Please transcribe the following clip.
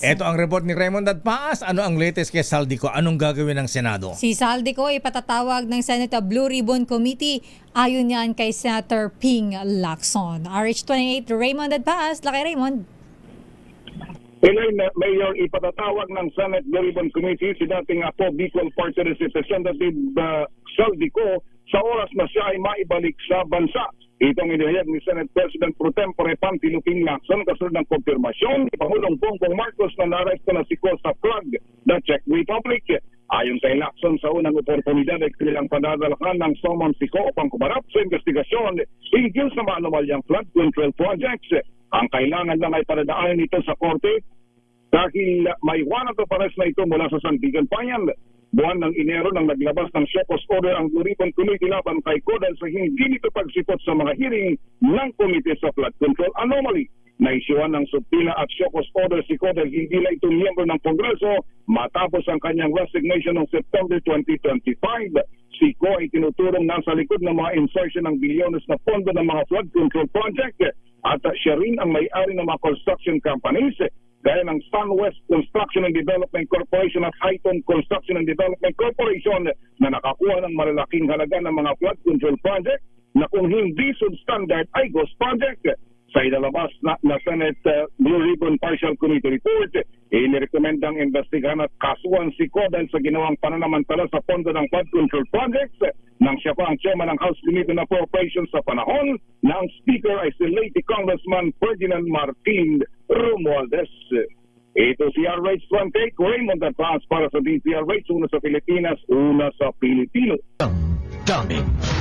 Ito ang report ni Raymond at Paas. Ano ang latest kay Saldico? Anong gagawin ng Senado? Si Saldico ay patatawag ng Senate Blue Ribbon Committee. Ayon yan kay Senator Ping Lacson. RH28, Raymond at Paas. Laki Raymond. Elaine, Mayor, ipatatawag ng Senate Blue Ribbon Committee si dating Apo Bicol Party Representative Saldico sa oras na siya ay maibalik sa bansa. Itong inihayag ni Senate President Pro Tempore Pantilo Ping Lacson kasunod ng kompirmasyon ni Pangulong Bongbong Marcos na naresto na si Ko sa Prague, the Czech Republic. Ayon kay Lacson, sa unang oportunidad ay kanilang padadalakan ng summon si Ko upang kumarap sa investigasyon hinggil sa maanumalyang flood control projects. Ang kailangan lang ay padadaanin ito sa korte dahil may warrant of arrest na ito mula sa Sandigan Bayan. Buwan ng Enero nang naglabas ng Shepos Order ang Blue Ribbon Committee laban kay Ko dahil sa hindi nito pagsipot sa mga hearing ng Committee sa Flood Control Anomaly. Naisyuhan ng subpoena at Shepos Order si Ko dahil hindi na ito miyembro ng Kongreso matapos ang kanyang resignation noong September 2025. Si Ko ay tinuturong nasa likod ng mga insertion ng bilyones na pondo ng mga flood control project at siya rin ang may-ari ng mga construction companies gaya ng SunWest Construction and Development Corporation at Highton Construction and Development Corporation na nakakuha ng malalaking halaga ng mga flood control project na kung hindi substandard ay ghost project. Sa inalabas na Senate Blue Ribbon Partial Committee Report, inirekomendang investigahan at kasuhan si Ko dahil sa ginawang pananamantala sa pondo ng flood control projects nang siya pa ang chairman ng House Committee on Appropriations sa panahon na ang speaker ay si late Congressman Ferdinand Martin Romualdez. Ito si RH28, Raymond Advance para sa DZRH, una sa Pilipinas, una sa Pilipino. Daming